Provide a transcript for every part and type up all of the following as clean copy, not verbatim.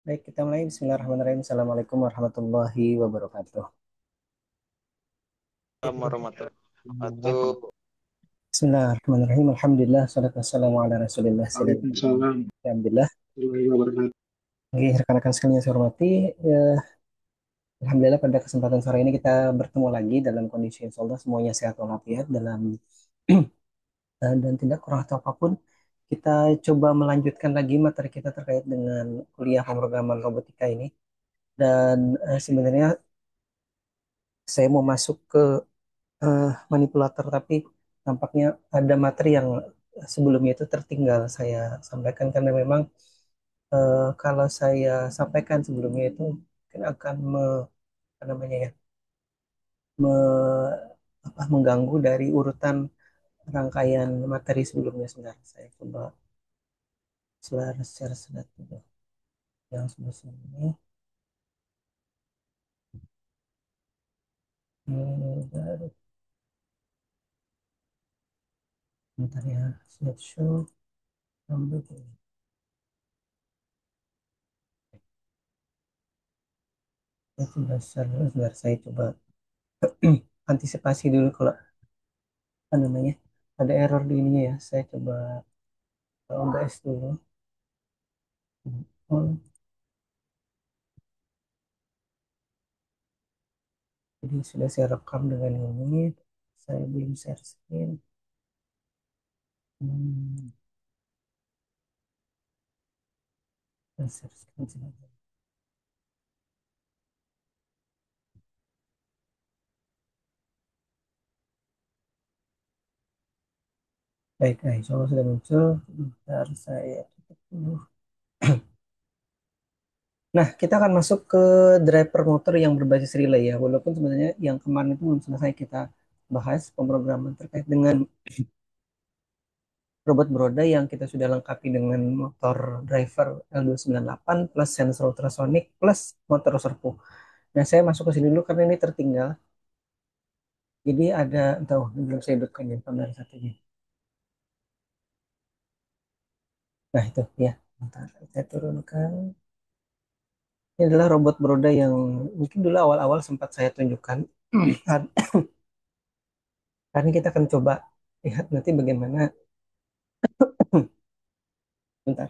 Baik, kita mulai. Bismillahirrahmanirrahim. Assalamualaikum warahmatullahi wabarakatuh. Assalamualaikum warahmatullahi wabarakatuh. Bismillahirrahmanirrahim. Alhamdulillah. Salatu wassalamu ala rasulillah. Waalaikumsalam Alhamdulillah. warahmatullahi wabarakatuh. Oke, rekan-rekan sekalian yang saya hormati. Alhamdulillah pada kesempatan sore ini kita bertemu lagi dalam kondisi insya Allah semuanya sehat walafiat dalam dan tidak kurang atau apapun. Kita coba melanjutkan lagi materi kita terkait dengan kuliah pemrograman robotika ini. Dan sebenarnya saya mau masuk ke manipulator, tapi nampaknya ada materi yang sebelumnya itu tertinggal saya sampaikan karena memang kalau saya sampaikan sebelumnya itu mungkin akan apa namanya ya me- mengganggu dari urutan rangkaian materi sebelumnya. Sebentar saya coba share slide dulu yang sebelum ini. Baru bentar ya, slideshow ambil dulu. Saya coba share dulu, sebentar saya coba antisipasi dulu kalau apa namanya ada error di ininya ya. Saya coba OBS dulu. Oh, jadi sudah saya rekam dengan ini. Saya belum share screen. Hmm, saya share screen sebentar. Baik, insya Allah sudah muncul. Bentar saya tutup dulu. Nah, kita akan masuk ke driver motor yang berbasis relay ya. Walaupun sebenarnya yang kemarin itu belum selesai kita bahas pemrograman terkait dengan robot beroda yang kita sudah lengkapi dengan motor driver L298 plus sensor ultrasonic plus motor servo. Nah, saya masuk ke sini dulu karena ini tertinggal. Jadi ada, tahu belum saya hidupkan ya kamera satunya. Nah, itu ya. Bentar, saya turunkan. Ini adalah robot beroda yang mungkin dulu awal-awal sempat saya tunjukkan. Karena kita akan coba lihat nanti bagaimana. Bentar,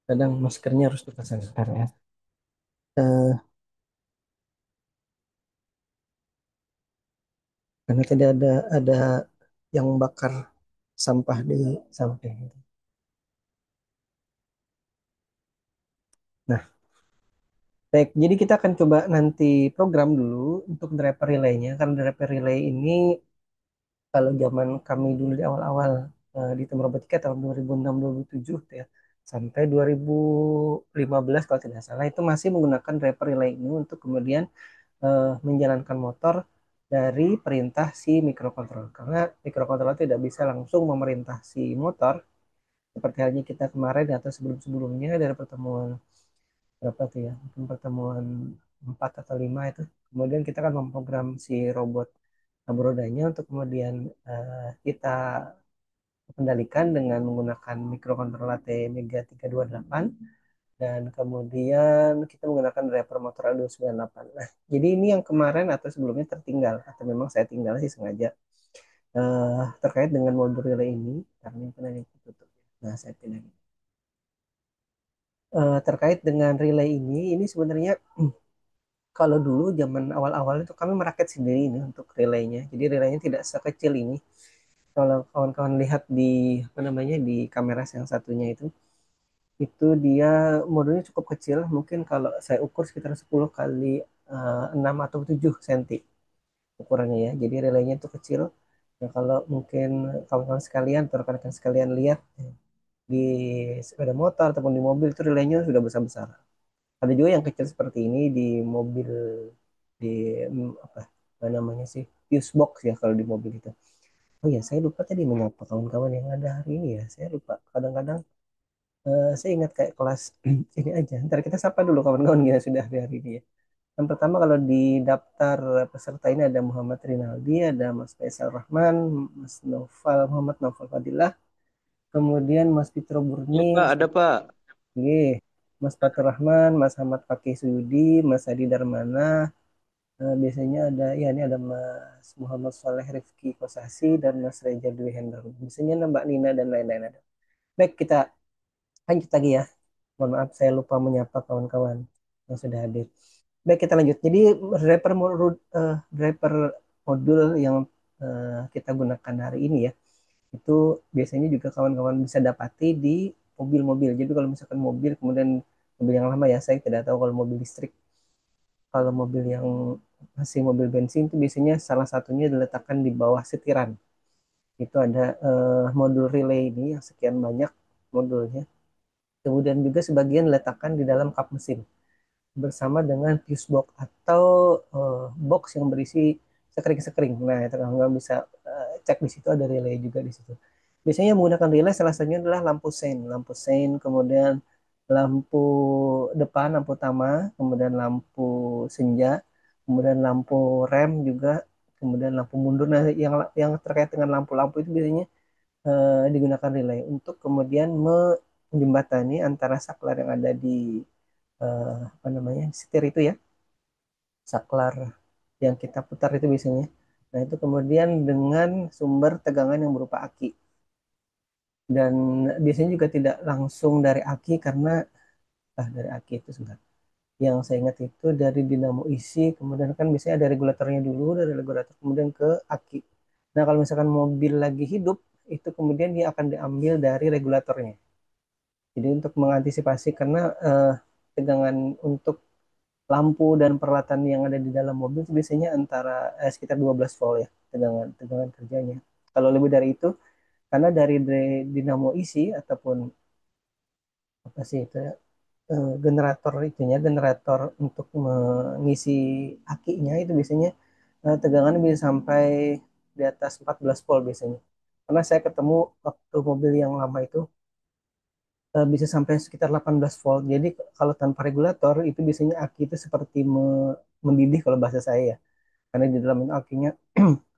kadang maskernya harus dipasang sebentar ya. Eh, karena tadi ada yang bakar sampah di samping. Nah, baik. Jadi kita akan coba nanti program dulu untuk driver relaynya. Karena driver relay ini kalau zaman kami dulu di awal-awal di Tim Robotika tahun 2006-2007 ya, sampai 2015 kalau tidak salah itu masih menggunakan driver relay ini untuk kemudian menjalankan motor dari perintah si mikrokontroler. Karena mikrokontroler tidak bisa langsung memerintah si motor seperti halnya kita kemarin atau sebelum-sebelumnya dari pertemuan berapa tuh ya, mungkin pertemuan 4 atau 5 itu. Kemudian kita akan memprogram si robot berodanya untuk kemudian kita kendalikan dengan menggunakan mikrokontroler Mega 328 dan kemudian kita menggunakan driver motor L298. Nah, jadi ini yang kemarin atau sebelumnya tertinggal atau memang saya tinggal sih sengaja terkait dengan modul relay ini karena itu nanti tutup. Nah, saya pindah. Terkait dengan relay ini sebenarnya kalau dulu zaman awal-awal itu kami merakit sendiri ini untuk relaynya. Jadi relaynya tidak sekecil ini. Kalau kawan-kawan lihat di apa namanya di kamera yang satunya itu dia modulnya cukup kecil. Mungkin kalau saya ukur sekitar 10 kali 6 atau 7 cm ukurannya ya. Jadi relaynya itu kecil. Nah, kalau mungkin kawan-kawan sekalian atau rekan-rekan sekalian lihat di sepeda motor ataupun di mobil itu relaynya sudah besar-besar. Ada juga yang kecil seperti ini di mobil di apa namanya sih fuse box ya kalau di mobil itu. Oh ya, saya lupa tadi menyapa kawan-kawan yang ada hari ini ya. Saya lupa. Kadang-kadang saya ingat kayak kelas ini aja. Ntar kita sapa dulu kawan-kawan yang sudah hari ini ya. Yang pertama kalau di daftar peserta ini ada Muhammad Rinaldi, ada Mas Faisal Rahman, Mas Noval Muhammad Noval Fadilah, kemudian Mas Fitro Ya Burni, Pak, ada Pak. G. Mas Fatur Rahman, Mas Ahmad Fakih Suyudi, Mas Adi Darmana, biasanya ada, ya ini ada Mas Muhammad Soleh Rifki Kosasi dan Mas Reza Dwi Hendro. Biasanya ada Mbak Nina dan lain-lain ada. Baik, kita lanjut lagi ya. Mohon maaf saya lupa menyapa kawan-kawan yang sudah hadir. Baik, kita lanjut. Jadi driver modul yang kita gunakan hari ini ya, itu biasanya juga kawan-kawan bisa dapati di mobil-mobil. Jadi kalau misalkan mobil, kemudian mobil yang lama ya, saya tidak tahu kalau mobil listrik. Kalau mobil yang masih mobil bensin itu biasanya salah satunya diletakkan di bawah setiran. Itu ada modul relay ini yang sekian banyak modulnya. Kemudian juga sebagian diletakkan di dalam kap mesin bersama dengan fuse box atau box yang berisi sekring-sekring. Nah, itu nggak bisa cek di situ, ada relay juga di situ. Biasanya menggunakan relay salah satunya adalah lampu sein, kemudian lampu depan, lampu utama, kemudian lampu senja, kemudian lampu rem juga, kemudian lampu mundur. Nah, yang terkait dengan lampu-lampu itu biasanya digunakan relay untuk kemudian menjembatani antara saklar yang ada di apa namanya setir itu ya, saklar yang kita putar itu biasanya. Nah, itu kemudian dengan sumber tegangan yang berupa aki. Dan biasanya juga tidak langsung dari aki karena dari aki itu sebentar. Yang saya ingat itu dari dinamo isi, kemudian kan biasanya ada regulatornya dulu, dari regulator kemudian ke aki. Nah, kalau misalkan mobil lagi hidup, itu kemudian dia akan diambil dari regulatornya. Jadi untuk mengantisipasi karena tegangan untuk lampu dan peralatan yang ada di dalam mobil itu biasanya antara sekitar 12 volt ya tegangan tegangan kerjanya. Kalau lebih dari itu karena dari dinamo isi ataupun apa sih itu ya, generator itunya generator untuk mengisi akinya itu biasanya tegangannya bisa sampai di atas 14 volt biasanya. Karena saya ketemu waktu mobil yang lama itu bisa sampai sekitar 18 volt. Jadi kalau tanpa regulator itu biasanya aki itu seperti mendidih kalau bahasa saya ya. Karena di dalam akinya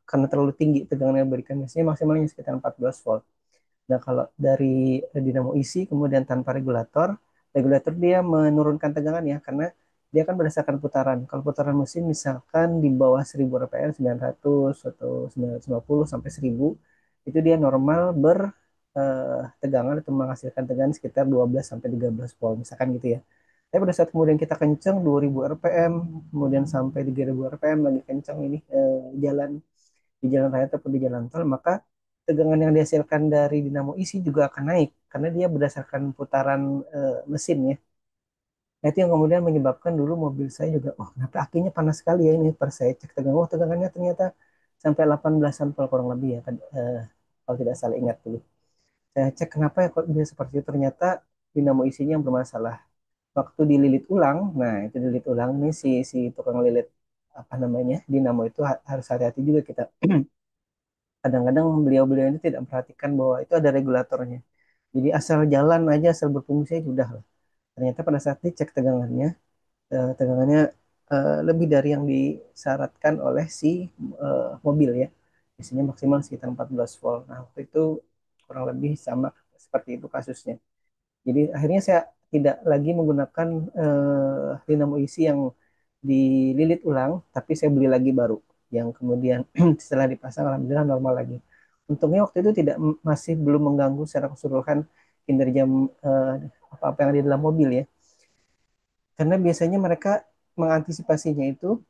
karena terlalu tinggi tegangan yang diberikan biasanya maksimalnya sekitar 14 volt. Nah, kalau dari dinamo isi kemudian tanpa regulator, regulator dia menurunkan tegangan ya karena dia kan berdasarkan putaran. Kalau putaran mesin misalkan di bawah 1000 rpm 900 atau 950 sampai 1000 itu dia normal bertegangan atau menghasilkan tegangan sekitar 12 sampai 13 volt misalkan gitu ya. Tapi pada saat kemudian kita kenceng 2000 rpm, kemudian sampai 3000 rpm lagi kenceng ini jalan di jalan raya ataupun di jalan tol, maka tegangan yang dihasilkan dari dinamo isi juga akan naik karena dia berdasarkan putaran mesin ya. Nah, itu yang kemudian menyebabkan dulu mobil saya juga, oh kenapa akinya panas sekali ya ini. Pas saya cek tegangan, oh tegangannya ternyata sampai 18-an volt kurang lebih ya kan, kalau tidak salah ingat dulu. Saya cek kenapa ya kok bisa seperti itu, ternyata dinamo isinya yang bermasalah. Waktu dililit ulang, nah itu dililit ulang nih si tukang lilit apa namanya dinamo itu harus hati-hati juga kita. Kadang-kadang beliau-beliau ini tidak memperhatikan bahwa itu ada regulatornya. Jadi asal jalan aja, asal berfungsi aja udah lah. Ternyata pada saat dicek tegangannya, tegangannya lebih dari yang disyaratkan oleh si mobil ya. Biasanya maksimal sekitar 14 volt. Nah, waktu itu kurang lebih sama seperti itu kasusnya. Jadi akhirnya saya tidak lagi menggunakan dinamo isi yang dililit ulang, tapi saya beli lagi baru yang kemudian setelah dipasang alhamdulillah normal lagi. Untungnya waktu itu tidak masih belum mengganggu secara keseluruhan kinerja apa-apa yang ada di dalam mobil ya. Karena biasanya mereka mengantisipasinya itu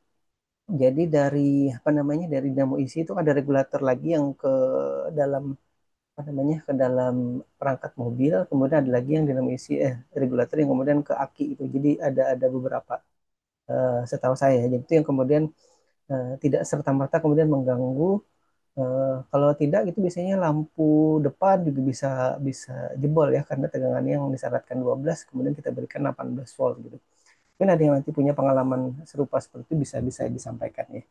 jadi dari apa namanya dari dinamo isi itu ada regulator lagi yang ke dalam apa namanya ke dalam perangkat mobil, kemudian ada lagi yang dinamo isi regulator yang kemudian ke aki itu. Jadi ada beberapa setahu saya. Jadi itu yang kemudian tidak serta-merta kemudian mengganggu. Kalau tidak itu biasanya lampu depan juga bisa bisa jebol ya karena tegangannya yang disyaratkan 12 kemudian kita berikan 18 volt gitu. Mungkin ada yang nanti punya pengalaman serupa seperti itu bisa bisa disampaikan ya.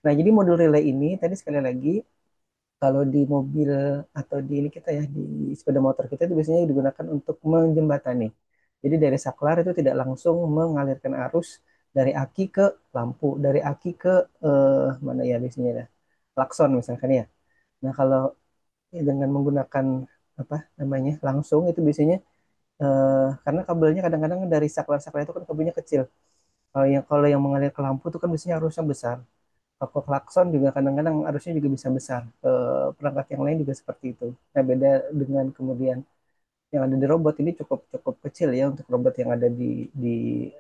Nah, jadi modul relay ini tadi sekali lagi kalau di mobil atau di ini kita ya di sepeda motor kita itu biasanya digunakan untuk menjembatani. Jadi dari saklar itu tidak langsung mengalirkan arus dari aki ke lampu, dari aki ke mana ya biasanya ya, klakson misalkan ya. Nah, kalau dengan menggunakan apa namanya langsung itu biasanya Karena kabelnya kadang-kadang dari saklar-saklar itu kan kabelnya kecil. Kalau yang mengalir ke lampu itu kan biasanya arusnya besar. Kalau klakson juga kadang-kadang arusnya juga bisa besar. Perangkat yang lain juga seperti itu. Nah, beda dengan kemudian yang ada di robot ini cukup cukup kecil ya untuk robot yang ada di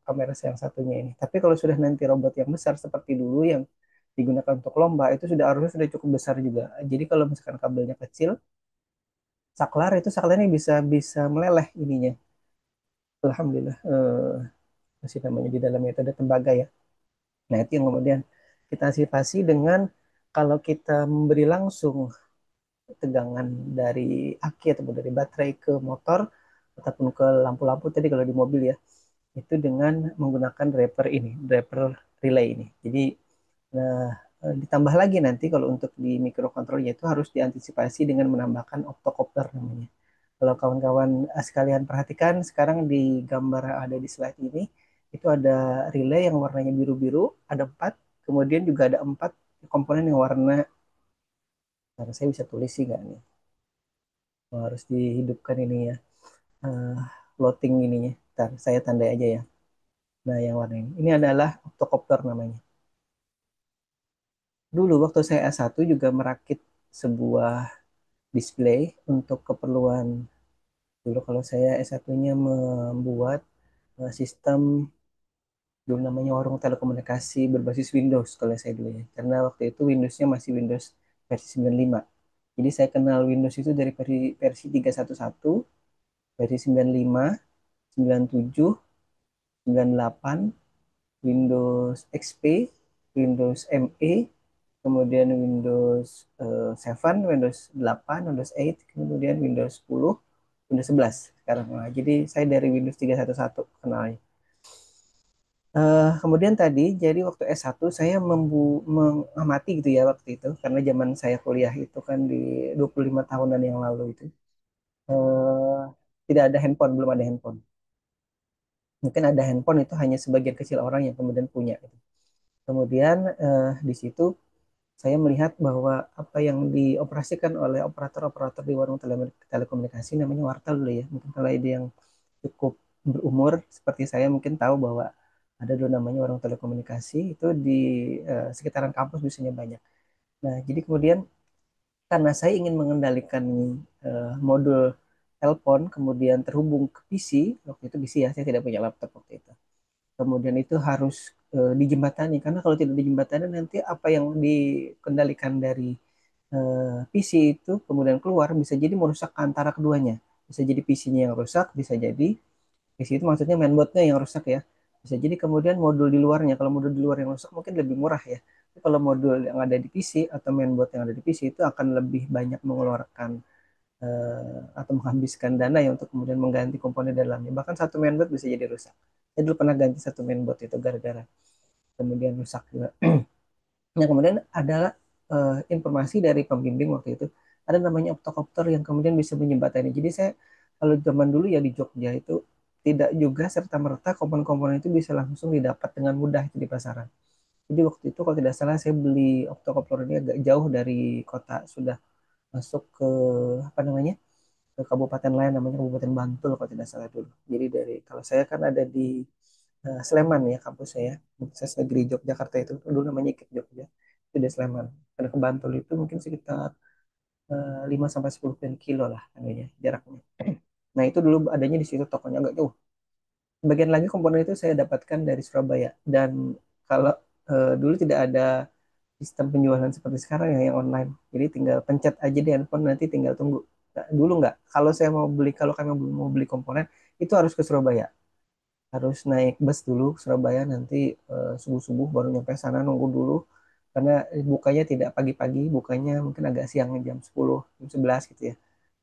kamera yang satunya ini. Tapi kalau sudah nanti robot yang besar seperti dulu yang digunakan untuk lomba itu sudah arusnya sudah cukup besar juga. Jadi kalau misalkan kabelnya kecil, saklarnya bisa bisa meleleh ininya. Alhamdulillah, masih namanya di dalamnya itu ada tembaga ya. Nah, itu yang kemudian kita antisipasi dengan kalau kita memberi langsung tegangan dari aki ataupun dari baterai ke motor ataupun ke lampu-lampu tadi kalau di mobil ya, itu dengan menggunakan driver relay ini. Jadi nah, ditambah lagi nanti kalau untuk di microcontrolnya itu harus diantisipasi dengan menambahkan optocopter namanya. Kalau kawan-kawan sekalian perhatikan sekarang di gambar yang ada di slide ini, itu ada relay yang warnanya biru-biru, ada empat, kemudian juga ada empat komponen yang warna, nah, saya bisa tulis sih nggak nih? Oh, harus dihidupkan ini ya, eh, floating ininya. Ntar saya tandai aja ya. Nah, yang warna ini adalah octocopter namanya. Dulu waktu saya S1 juga merakit sebuah display untuk keperluan, dulu kalau saya S1-nya membuat sistem, dulu namanya warung telekomunikasi berbasis Windows kalau saya dulu ya. Karena waktu itu Windowsnya masih Windows versi 95. Jadi saya kenal Windows itu dari versi 311, versi 95, 97, 98, Windows XP, Windows ME, kemudian Windows 7, Windows 8, Windows 8, kemudian Windows 10, Windows 11 sekarang. Nah, jadi saya dari Windows 311 kenalnya. Kemudian tadi, jadi waktu S1 saya mengamati gitu ya waktu itu, karena zaman saya kuliah itu kan di 25 tahunan yang lalu itu, eh, tidak ada handphone, belum ada handphone. Mungkin ada handphone itu hanya sebagian kecil orang yang kemudian punya, gitu. Kemudian di situ saya melihat bahwa apa yang dioperasikan oleh operator-operator di warung telekomunikasi namanya wartel dulu ya. Mungkin kalau ada yang cukup berumur seperti saya mungkin tahu bahwa ada dulu namanya warung telekomunikasi itu di sekitaran kampus biasanya banyak. Nah, jadi kemudian karena saya ingin mengendalikan modul telepon kemudian terhubung ke PC, waktu itu PC ya, saya tidak punya laptop waktu itu. Kemudian itu harus dijembatani karena kalau tidak dijembatani nanti apa yang dikendalikan dari PC itu kemudian keluar bisa jadi merusak antara keduanya. Bisa jadi PC-nya yang rusak, bisa jadi PC itu maksudnya mainboardnya yang rusak ya. Bisa jadi kemudian modul di luarnya. Kalau modul di luar yang rusak mungkin lebih murah ya. Tapi kalau modul yang ada di PC atau mainboard yang ada di PC itu akan lebih banyak mengeluarkan atau menghabiskan dana ya untuk kemudian mengganti komponen dalamnya. Bahkan satu mainboard bisa jadi rusak. Saya dulu pernah ganti satu mainboard itu gara-gara kemudian rusak juga. Nah, kemudian ada informasi dari pembimbing waktu itu, ada namanya optocopter yang kemudian bisa menjembatani. Jadi saya kalau zaman dulu ya di Jogja itu tidak juga serta-merta komponen-komponen itu bisa langsung didapat dengan mudah itu di pasaran. Jadi waktu itu kalau tidak salah saya beli optocopter ini agak jauh dari kota, sudah masuk ke apa namanya, ke kabupaten lain namanya Kabupaten Bantul kalau tidak salah dulu. Jadi dari kalau saya kan ada di Sleman ya kampus saya, Universitas Negeri Yogyakarta itu dulu namanya IKIP Jogja, itu di Sleman. Karena ke Bantul itu mungkin sekitar 5 sampai 10 kilo lah anunya jaraknya. Nah, itu dulu adanya di situ tokonya agak jauh. Bagian lagi komponen itu saya dapatkan dari Surabaya dan kalau dulu tidak ada sistem penjualan seperti sekarang ya yang online. Jadi tinggal pencet aja di handphone nanti tinggal tunggu. Nah, dulu nggak. Kalau saya mau beli, kalau kami mau beli komponen itu harus ke Surabaya, harus naik bus dulu ke Surabaya nanti subuh-subuh baru nyampe sana nunggu dulu karena bukanya tidak pagi-pagi, bukanya mungkin agak siang jam 10, jam 11 gitu ya.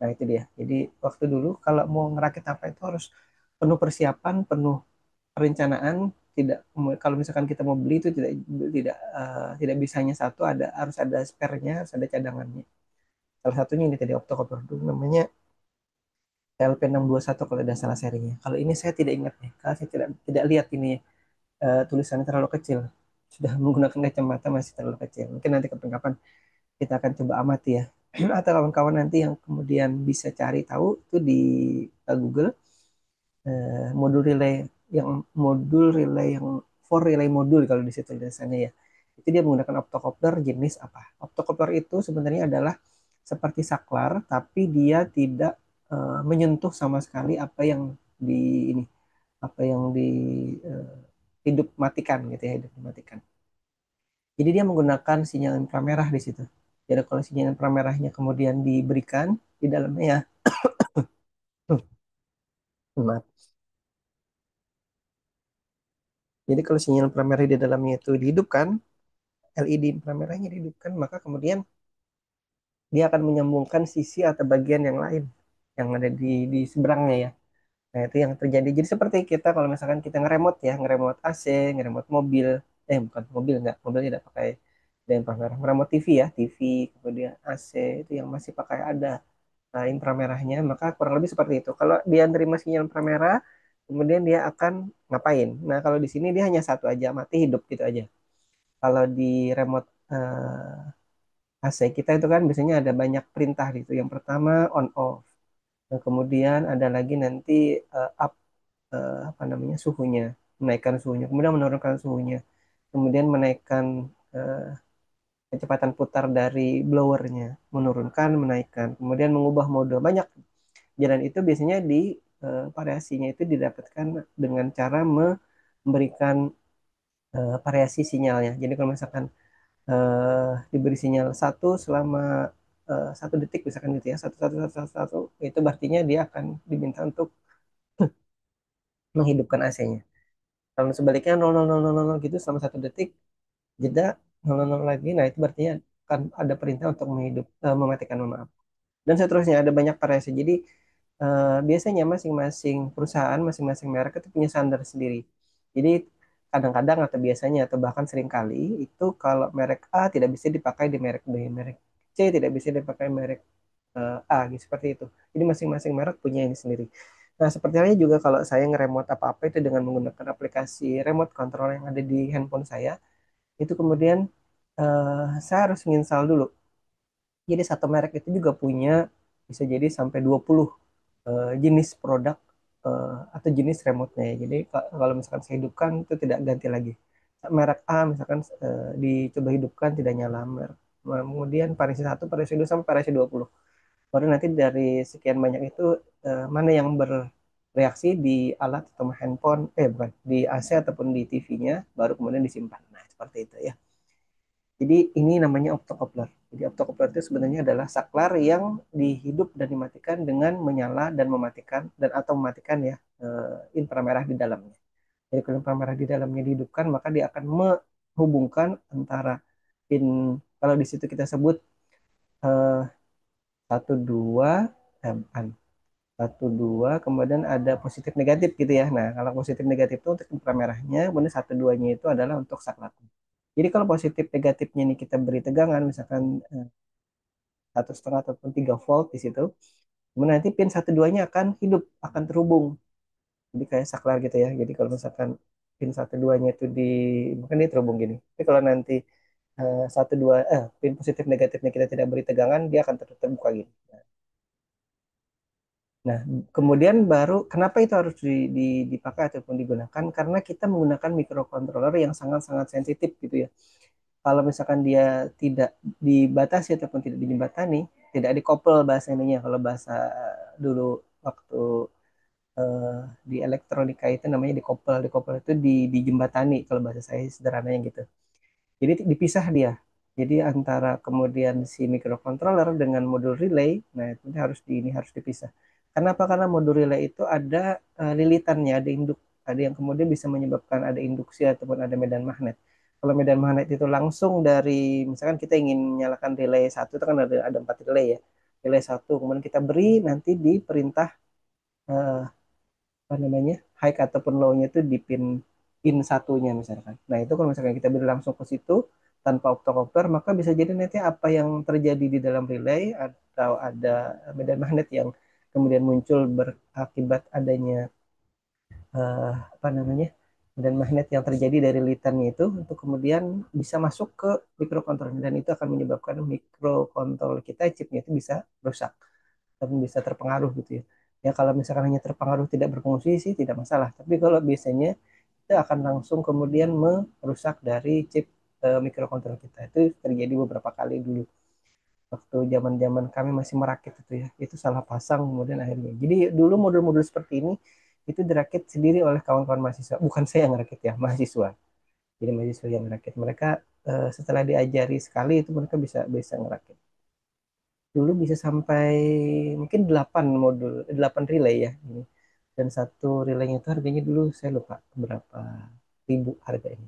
Nah, itu dia. Jadi waktu dulu kalau mau ngerakit apa itu harus penuh persiapan, penuh perencanaan, tidak kalau misalkan kita mau beli itu tidak bisanya satu, ada harus ada spare-nya, harus ada cadangannya. Salah satunya ini tadi octocopter dulu namanya LP621 kalau tidak salah serinya. Kalau ini saya tidak ingat nih, kalau saya tidak tidak lihat ini tulisannya terlalu kecil. Sudah menggunakan kacamata masih terlalu kecil. Mungkin nanti kapan-kapan kita akan coba amati ya. Atau kawan-kawan nanti yang kemudian bisa cari tahu itu di Google. modul relay yang for relay modul kalau di situ tulisannya ya. Itu dia menggunakan optocoupler jenis apa? Optocoupler itu sebenarnya adalah seperti saklar tapi dia tidak menyentuh sama sekali di ini apa yang di eh, hidup matikan gitu ya, hidup dimatikan. Jadi dia menggunakan sinyal inframerah di situ. Jadi kalau sinyal inframerahnya kemudian diberikan di dalamnya ya, maaf. Jadi kalau sinyal inframerah di dalamnya itu dihidupkan, LED inframerahnya dihidupkan, maka kemudian dia akan menyambungkan sisi atau bagian yang lain yang ada di seberangnya ya. Nah, itu yang terjadi. Jadi seperti kita kalau misalkan kita ngeremot ya, ngeremot AC, ngeremot mobil, bukan mobil enggak, mobil tidak pakai ada inframerah. Ngeremot TV ya, TV, kemudian AC itu yang masih pakai ada inframerahnya, maka kurang lebih seperti itu. Kalau dia nerima sinyal inframerah, kemudian dia akan ngapain? Nah, kalau di sini dia hanya satu aja, mati hidup gitu aja. Kalau di remote AC kita itu kan biasanya ada banyak perintah gitu. Yang pertama on off. Nah, kemudian ada lagi nanti up apa namanya suhunya, menaikkan suhunya, kemudian menurunkan suhunya, kemudian menaikkan eh, kecepatan putar dari blowernya, menurunkan, menaikkan, kemudian mengubah mode banyak. Jalan itu biasanya variasinya itu didapatkan dengan cara memberikan variasi sinyalnya. Jadi kalau misalkan diberi sinyal satu selama 1 detik misalkan gitu ya, satu satu satu satu satu, itu artinya dia akan diminta untuk menghidupkan AC-nya. Kalau sebaliknya 0,000 gitu selama 1 detik, jeda 0,00 lagi, nah itu berarti akan ada perintah untuk mematikan, mohon maaf. Dan seterusnya ada banyak variasi. Jadi biasanya masing-masing perusahaan, masing-masing merek itu punya standar sendiri. Jadi kadang-kadang atau biasanya atau bahkan seringkali itu kalau merek A tidak bisa dipakai di merek B, merek C tidak bisa dipakai merek A gitu seperti itu. Jadi masing-masing merek punya ini sendiri. Nah, seperti halnya juga kalau saya nge-remote apa-apa itu dengan menggunakan aplikasi remote control yang ada di handphone saya, itu kemudian saya harus menginstal dulu. Jadi satu merek itu juga punya bisa jadi sampai 20 jenis produk atau jenis remote-nya ya. Jadi kalau misalkan saya hidupkan itu tidak ganti lagi. Merek A misalkan dicoba hidupkan tidak nyala. Kemudian variasi 1, variasi 2 sampai variasi 20. Baru nanti dari sekian banyak itu mana yang bereaksi di alat atau handphone, bukan, di AC ataupun di TV-nya, baru kemudian disimpan. Nah, seperti itu ya. Jadi ini namanya optocoupler. Jadi optocoupler itu sebenarnya adalah saklar yang dihidup dan dimatikan dengan menyala dan mematikan dan atau mematikan ya inframerah di dalamnya. Jadi kalau inframerah di dalamnya dihidupkan, maka dia akan menghubungkan antara pin, kalau di situ kita sebut eh, 1 2 bukan, 1 2, kemudian ada positif negatif gitu ya. Nah, kalau positif negatif itu untuk inframerahnya, kemudian 1 2-nya itu adalah untuk saklar. Jadi kalau positif negatifnya ini kita beri tegangan, misalkan 1,5 ataupun 3 volt di situ, kemudian nanti pin 1 2-nya akan hidup, akan terhubung. Jadi kayak saklar gitu ya. Jadi kalau misalkan pin 1 2-nya itu mungkin dia terhubung gini. Tapi kalau nanti 1 2 pin positif negatifnya kita tidak beri tegangan, dia akan terbuka gini. Nah, kemudian baru kenapa itu harus dipakai ataupun digunakan? Karena kita menggunakan microcontroller yang sangat-sangat sensitif gitu ya. Kalau misalkan dia tidak dibatasi ataupun tidak dijembatani, tidak dikopel bahasa ininya. Kalau bahasa dulu waktu eh, di elektronika itu namanya dikopel. Dikopel itu dijembatani kalau bahasa saya sederhananya gitu. Jadi dipisah dia. Jadi antara kemudian si microcontroller dengan modul relay, nah itu ini harus dipisah. Kenapa? Karena modul relay itu ada lilitannya, ada induk, ada yang kemudian bisa menyebabkan ada induksi ataupun ada medan magnet. Kalau medan magnet itu langsung dari, misalkan kita ingin menyalakan relay satu, itu kan ada 4 relay ya. Relay satu, kemudian kita beri nanti di perintah eh, apa namanya high ataupun low-nya itu di pin satunya misalkan. Nah itu kalau misalkan kita beri langsung ke situ tanpa optocoupler, maka bisa jadi nanti apa yang terjadi di dalam relay atau ada medan magnet yang kemudian muncul berakibat adanya apa namanya medan magnet yang terjadi dari litannya itu untuk kemudian bisa masuk ke mikrokontroler, dan itu akan menyebabkan mikrokontroler kita chipnya itu bisa rusak dan bisa terpengaruh gitu ya. Ya kalau misalkan hanya terpengaruh tidak berfungsi sih tidak masalah. Tapi kalau biasanya itu akan langsung kemudian merusak dari chip mikrokontroler kita. Itu terjadi beberapa kali dulu waktu zaman-zaman kami masih merakit itu ya. Itu salah pasang kemudian akhirnya. Jadi dulu modul-modul seperti ini itu dirakit sendiri oleh kawan-kawan mahasiswa. Bukan saya yang ngerakit ya, mahasiswa. Jadi mahasiswa yang ngerakit. Mereka setelah diajari sekali itu mereka bisa bisa ngerakit. Dulu bisa sampai mungkin 8 modul, 8 relay ya. Ini. Dan satu relaynya itu harganya dulu saya lupa berapa ribu harganya.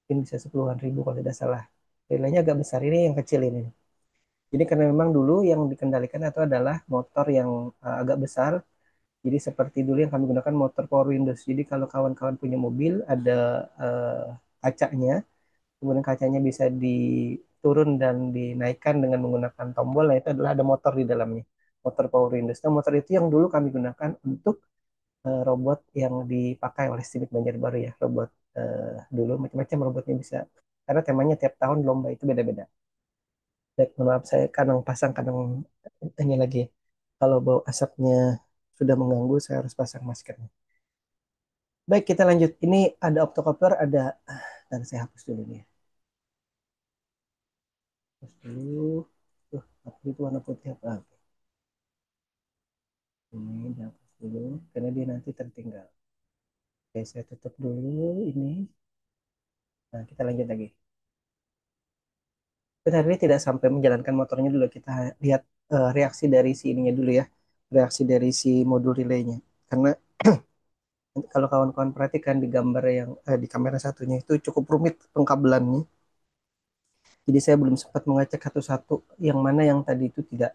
Mungkin bisa 10-an ribu kalau tidak salah. Relaynya agak besar, ini yang kecil ini. Jadi karena memang dulu yang dikendalikan itu adalah motor yang agak besar. Jadi seperti dulu yang kami gunakan motor Power Windows. Jadi kalau kawan-kawan punya mobil ada kacanya, kemudian kacanya bisa diturun dan dinaikkan dengan menggunakan tombol. Nah itu adalah ada motor di dalamnya, motor Power Windows. Nah motor itu yang dulu kami gunakan untuk robot yang dipakai oleh Sidik Banjarbaru ya, robot dulu macam-macam robotnya bisa. Karena temanya tiap tahun lomba itu beda-beda. Baik, mohon maaf saya kadang pasang kadang hanya lagi. Kalau bau asapnya sudah mengganggu, saya harus pasang maskernya. Baik, kita lanjut. Ini ada optocoupler, ada dan saya hapus dulu nih. Hapus dulu. Tuh, apa itu warna putih apa? Ini dihapus dulu karena dia nanti tertinggal. Oke, saya tutup dulu ini. Nah, kita lanjut lagi. Benar ini tidak sampai menjalankan motornya dulu. Kita lihat reaksi dari si ininya dulu ya. Reaksi dari si modul relaynya. Karena kalau kawan-kawan perhatikan di gambar yang di kamera satunya itu cukup rumit pengkabelannya. Jadi saya belum sempat mengecek satu-satu yang mana yang tadi itu tidak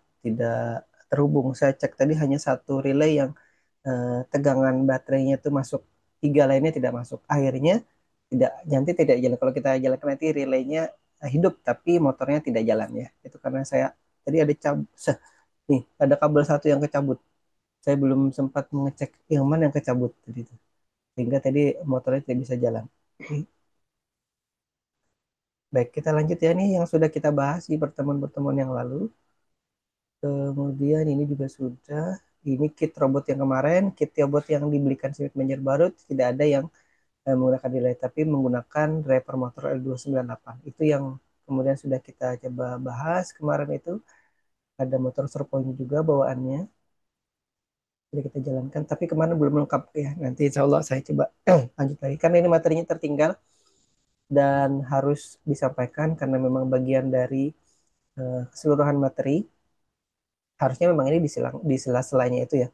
terhubung. Saya cek tadi hanya satu relay yang tegangan baterainya itu masuk, tiga lainnya tidak masuk. Akhirnya tidak nanti tidak jalan. Kalau kita jalankan nanti relaynya hidup tapi motornya tidak jalan ya. Itu karena saya tadi ada nih ada kabel satu yang kecabut. Saya belum sempat mengecek yang mana yang kecabut tadi itu. Sehingga tadi motornya tidak bisa jalan. Baik, kita lanjut ya nih yang sudah kita bahas di pertemuan-pertemuan yang lalu. Kemudian ini juga sudah. Ini kit robot yang kemarin, kit robot yang dibelikan Smith Banjarbaru tidak ada yang menggunakan delay, tapi menggunakan driver motor L298. Itu yang kemudian sudah kita coba bahas kemarin itu. Ada motor servonya juga bawaannya. Jadi kita jalankan, tapi kemarin belum lengkap ya. Nanti insya Allah saya coba lanjut lagi. Karena ini materinya tertinggal dan harus disampaikan karena memang bagian dari keseluruhan materi. Harusnya memang ini di sela-selanya itu ya.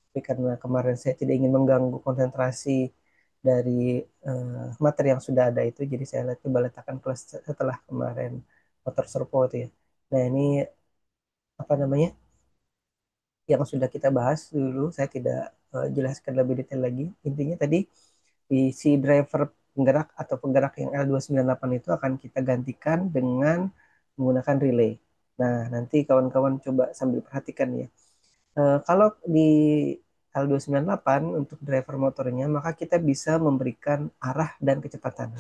Tapi karena kemarin saya tidak ingin mengganggu konsentrasi dari materi yang sudah ada itu, jadi saya coba letakkan kelas setelah kemarin motor servo itu ya. Nah ini apa namanya yang sudah kita bahas dulu, saya tidak jelaskan lebih detail lagi. Intinya tadi di si driver penggerak atau penggerak yang L298 itu akan kita gantikan dengan menggunakan relay. Nah nanti kawan-kawan coba sambil perhatikan ya. Kalau di L298 untuk driver motornya, maka kita bisa memberikan arah dan kecepatan.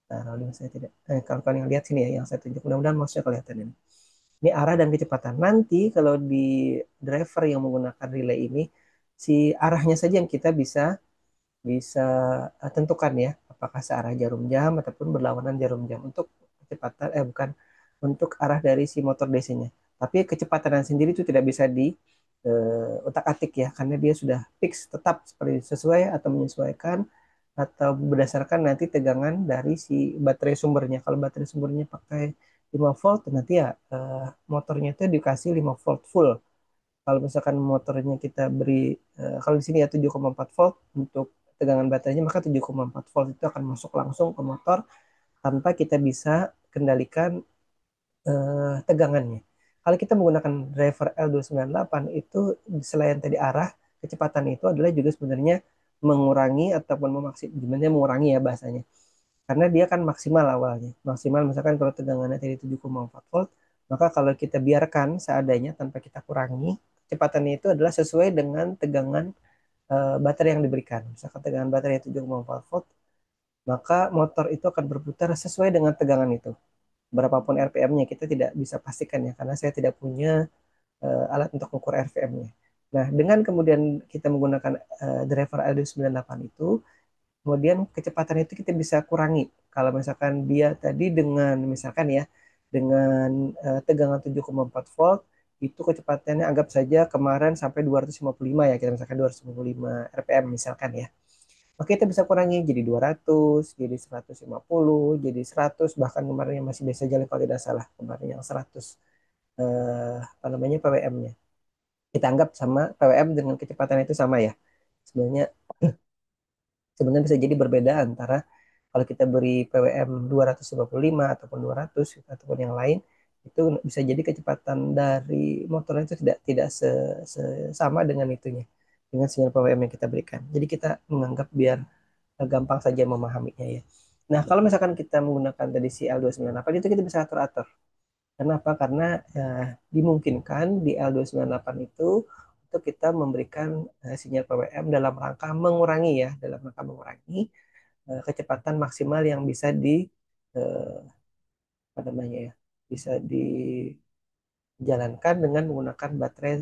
Nah, kalau saya tidak, kalau kalian lihat sini ya, yang saya tunjuk, mudah-mudahan mouse-nya kelihatan ini. Ini arah dan kecepatan. Nanti kalau di driver yang menggunakan relay ini, si arahnya saja yang kita bisa bisa tentukan ya, apakah searah jarum jam ataupun berlawanan jarum jam untuk kecepatan bukan untuk arah dari si motor DC-nya. Tapi kecepatan sendiri itu tidak bisa di otak-atik ya, karena dia sudah fix tetap seperti sesuai atau menyesuaikan atau berdasarkan nanti tegangan dari si baterai sumbernya. Kalau baterai sumbernya pakai 5 volt nanti ya motornya itu dikasih 5 volt full. Kalau misalkan motornya kita beri kalau di sini ya 7,4 volt untuk tegangan baterainya, maka 7,4 volt itu akan masuk langsung ke motor tanpa kita bisa kendalikan tegangannya. Kalau kita menggunakan driver L298 itu selain tadi arah, kecepatan itu adalah juga sebenarnya mengurangi ataupun sebenarnya mengurangi ya bahasanya. Karena dia kan maksimal awalnya. Maksimal misalkan kalau tegangannya tadi 7,4 volt, maka kalau kita biarkan seadanya tanpa kita kurangi, kecepatannya itu adalah sesuai dengan tegangan baterai yang diberikan. Misalkan tegangan baterai 7,4 volt, maka motor itu akan berputar sesuai dengan tegangan itu. Berapapun RPM-nya kita tidak bisa pastikan ya, karena saya tidak punya alat untuk mengukur RPM-nya. Nah, dengan kemudian kita menggunakan driver L298 itu, kemudian kecepatan itu kita bisa kurangi. Kalau misalkan dia tadi dengan misalkan ya dengan tegangan 7,4 volt itu kecepatannya anggap saja kemarin sampai 255 ya, kita misalkan 255 RPM misalkan ya. Oke, kita bisa kurangi jadi 200, jadi 150, jadi 100, bahkan kemarin yang masih biasa jalan kalau tidak salah, kemarin yang 100 apa namanya PWM-nya. Kita anggap sama PWM dengan kecepatan itu sama ya. Sebenarnya sebenarnya bisa jadi berbeda antara kalau kita beri PWM 255 ataupun 200 ataupun yang lain itu bisa jadi kecepatan dari motor itu tidak sama dengan itunya dengan sinyal PWM yang kita berikan. Jadi kita menganggap biar gampang saja memahaminya ya. Nah, kalau misalkan kita menggunakan tadi si L298 itu kita bisa atur-atur. Kenapa? Karena dimungkinkan di L298 itu untuk kita memberikan sinyal PWM dalam rangka mengurangi ya, dalam rangka mengurangi kecepatan maksimal yang bisa eh, apa namanya ya, bisa dijalankan dengan menggunakan baterai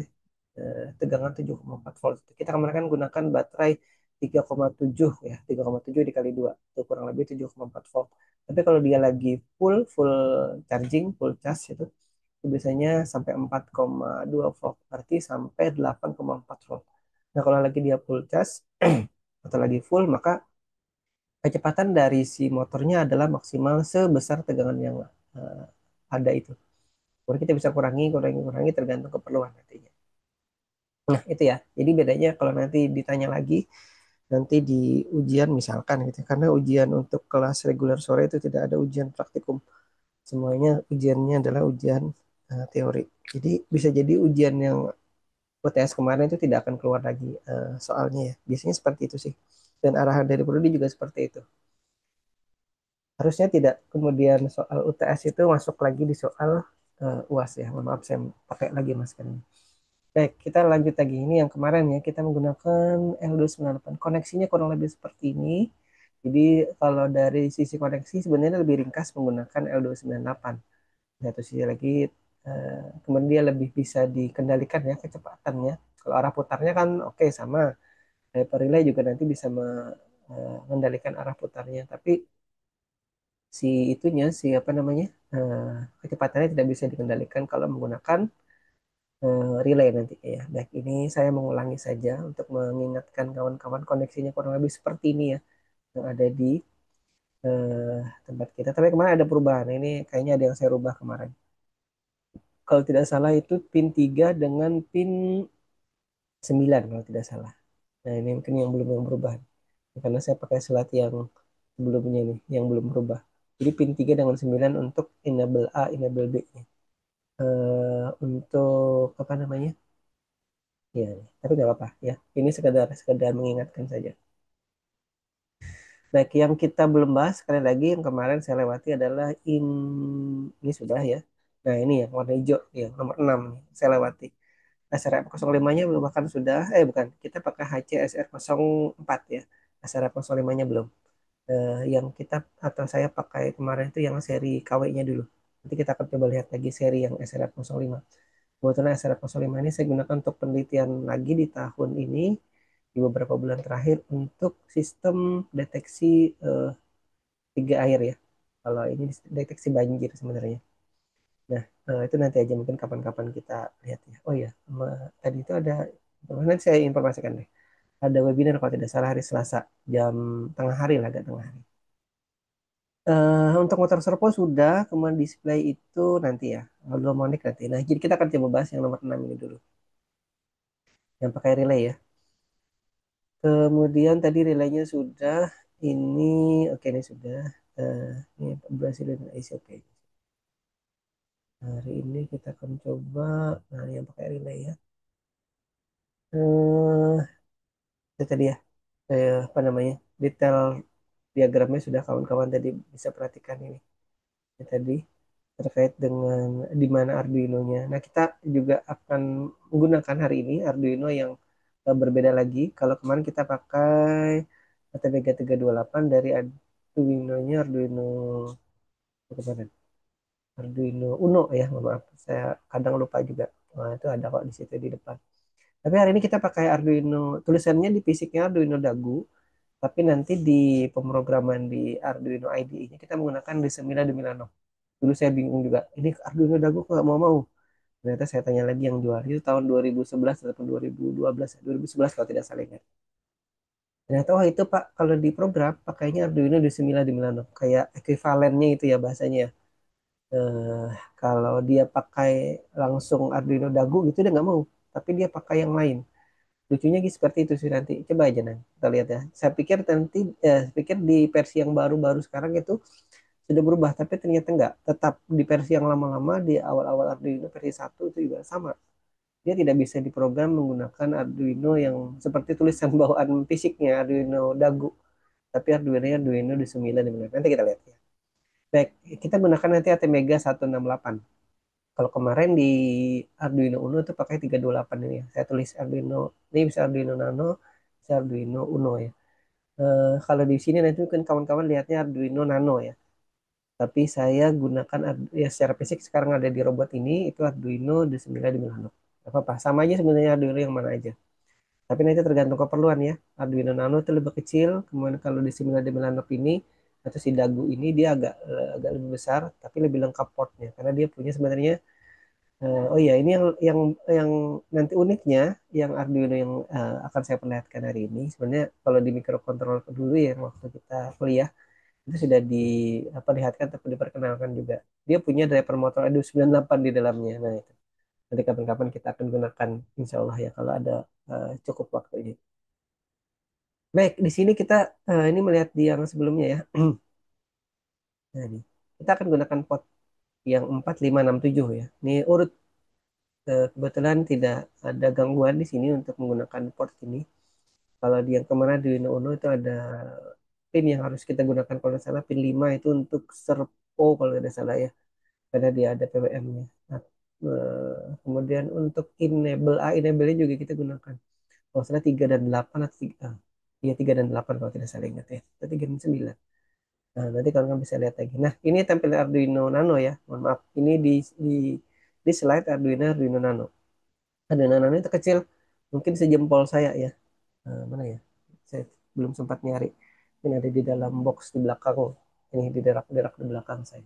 tegangan 7,4 volt. Kita kemarin kan gunakan baterai 3,7 ya, 3,7 dikali 2 itu kurang lebih 7,4 volt. Tapi kalau dia lagi full full charging, full charge itu biasanya sampai 4,2 volt, berarti sampai 8,4 volt. Nah, kalau lagi dia full charge atau lagi full, maka kecepatan dari si motornya adalah maksimal sebesar tegangan yang eh, ada itu. Kemudian kita bisa kurangi, kurangi, kurangi tergantung keperluan nantinya. Nah, itu ya. Jadi bedanya kalau nanti ditanya lagi, nanti di ujian misalkan gitu. Karena ujian untuk kelas reguler sore itu tidak ada ujian praktikum. Semuanya ujiannya adalah ujian teori. Jadi bisa jadi ujian yang UTS kemarin itu tidak akan keluar lagi soalnya ya. Biasanya seperti itu sih. Dan arahan dari Prodi juga seperti itu. Harusnya tidak kemudian soal UTS itu masuk lagi di soal UAS ya. Mohon maaf saya pakai lagi maskernya. Baik, kita lanjut lagi. Ini yang kemarin ya, kita menggunakan L298. Koneksinya kurang lebih seperti ini. Jadi kalau dari sisi koneksi sebenarnya lebih ringkas menggunakan L298. Satu sisi lagi, kemudian dia lebih bisa dikendalikan ya kecepatannya. Kalau arah putarnya kan oke sama. Hyper relay juga nanti bisa mengendalikan arah putarnya. Tapi si itunya, si apa namanya, kecepatannya tidak bisa dikendalikan kalau menggunakan relay nanti ya. Baik, ini saya mengulangi saja untuk mengingatkan kawan-kawan koneksinya kurang lebih seperti ini ya yang ada di eh, tempat kita. Tapi kemarin ada perubahan. Ini kayaknya ada yang saya rubah kemarin. Kalau tidak salah itu pin 3 dengan pin 9 kalau tidak salah. Nah, ini mungkin yang berubah. Karena saya pakai slot yang sebelumnya nih, yang belum berubah. Jadi pin 3 dengan 9 untuk enable A, enable B. Untuk apa namanya? Ya, tapi nggak apa-apa ya. Ini sekedar sekedar mengingatkan saja. Baik, yang kita belum bahas sekali lagi yang kemarin saya lewati adalah ini sudah ya. Nah, ini yang warna hijau yang nomor 6 nih, saya lewati. SRF 05-nya belum bahkan sudah bukan, kita pakai HC SR04 ya. SRF 05-nya belum. Yang kita atau saya pakai kemarin itu yang seri KW-nya dulu. Nanti kita akan coba lihat lagi seri yang SRF 05. Kebetulan SRF 05 ini saya gunakan untuk penelitian lagi di tahun ini di beberapa bulan terakhir untuk sistem deteksi tiga air ya. Kalau ini deteksi banjir sebenarnya. Nah, itu nanti aja mungkin kapan-kapan kita lihat ya. Oh ya, tadi itu ada nanti saya informasikan deh. Ada webinar kalau tidak salah hari Selasa jam tengah hari lah, agak tengah hari. Untuk motor servo sudah, kemudian display itu nanti ya, harmonic nanti. Nah, jadi kita akan coba bahas yang nomor 6 ini dulu, yang pakai relay ya. Kemudian tadi relaynya sudah, ini oke ini sudah. Eh, ini Brazil dan Asia oke. Hari ini kita akan coba nah yang pakai relay ya. Eh, itu tadi ya, apa namanya, detail diagramnya sudah kawan-kawan tadi bisa perhatikan ini. Ini tadi terkait dengan di mana Arduino-nya. Nah, kita juga akan menggunakan hari ini Arduino yang berbeda lagi. Kalau kemarin kita pakai ATmega 328 dari Arduino-nya Arduino apa kemarin? Arduino Uno ya, mohon maaf. Saya kadang lupa juga. Nah, itu ada kok di situ di depan. Tapi hari ini kita pakai Arduino, tulisannya di fisiknya Arduino Dagu, tapi nanti di pemrograman di Arduino IDE-nya kita menggunakan D9 di Milano. Dulu saya bingung juga, ini Arduino Dagu kok nggak mau-mau. Ternyata saya tanya lagi yang jual, itu tahun 2011 atau 2012, 2011 kalau tidak salah ingat. Ternyata oh itu Pak, kalau di program pakainya Arduino D9 di Milano. Kayak ekuivalennya itu ya bahasanya ya. Eh, Kalau dia pakai langsung Arduino Dagu gitu dia nggak mau. Tapi dia pakai yang lain. Lucunya gitu seperti itu sih nanti. Coba aja nanti kita lihat ya. Saya pikir nanti, saya pikir di versi yang baru-baru sekarang itu sudah berubah. Tapi ternyata enggak. Tetap di versi yang lama-lama di awal-awal Arduino versi satu itu juga sama. Dia tidak bisa diprogram menggunakan Arduino yang seperti tulisan bawaan fisiknya Arduino Dagu. Tapi Arduino-nya Arduino di 9 di mana. Nanti kita lihat ya. Baik, kita gunakan nanti ATmega 168. Kalau kemarin di Arduino Uno itu pakai 328 ini ya. Saya tulis Arduino, ini bisa Arduino Nano, bisa Arduino Uno ya. Kalau di sini nanti mungkin kawan-kawan lihatnya Arduino Nano ya. Tapi saya gunakan ya secara fisik sekarang ada di robot ini itu Arduino D9 di Milano. Apa-apa, sama aja sebenarnya Arduino yang mana aja. Tapi nanti tergantung keperluan ya. Arduino Nano itu lebih kecil, kemudian kalau di Simula de Milano ini atau si Dagu ini dia agak lebih besar, tapi lebih lengkap portnya karena dia punya sebenarnya oh iya ini yang nanti uniknya yang Arduino yang akan saya perlihatkan hari ini sebenarnya kalau di microcontroller dulu ya waktu kita kuliah itu sudah diperlihatkan atau diperkenalkan juga. Dia punya driver motor Arduino 98 di dalamnya. Nah itu nanti kapan-kapan kita akan gunakan insya Allah ya kalau ada cukup waktunya. Baik, di sini kita ini melihat di yang sebelumnya ya. Nah, ini kita akan gunakan pot yang 4, 5, 6, 7 ya. Ini urut kebetulan tidak ada gangguan di sini untuk menggunakan port ini. Kalau di yang kemana di Uno Uno itu ada pin yang harus kita gunakan kalau tidak salah pin 5 itu untuk servo kalau tidak salah ya. Karena dia ada PWM-nya. Nah, kemudian untuk enable enable-nya juga kita gunakan. Kalau salah 3 dan 8 atau 3, iya 3 dan 8 kalau tidak salah ingat ya. Atau 3 dan 9. Nah, nanti kalian bisa lihat lagi. Nah, ini tampilan Arduino Nano ya. Mohon maaf. Ini di slide Arduino Nano. Arduino Nano itu kecil, mungkin sejempol saya ya. Mana ya? Saya belum sempat nyari. Ini ada di dalam box di belakang. Ini di derak di belakang saya.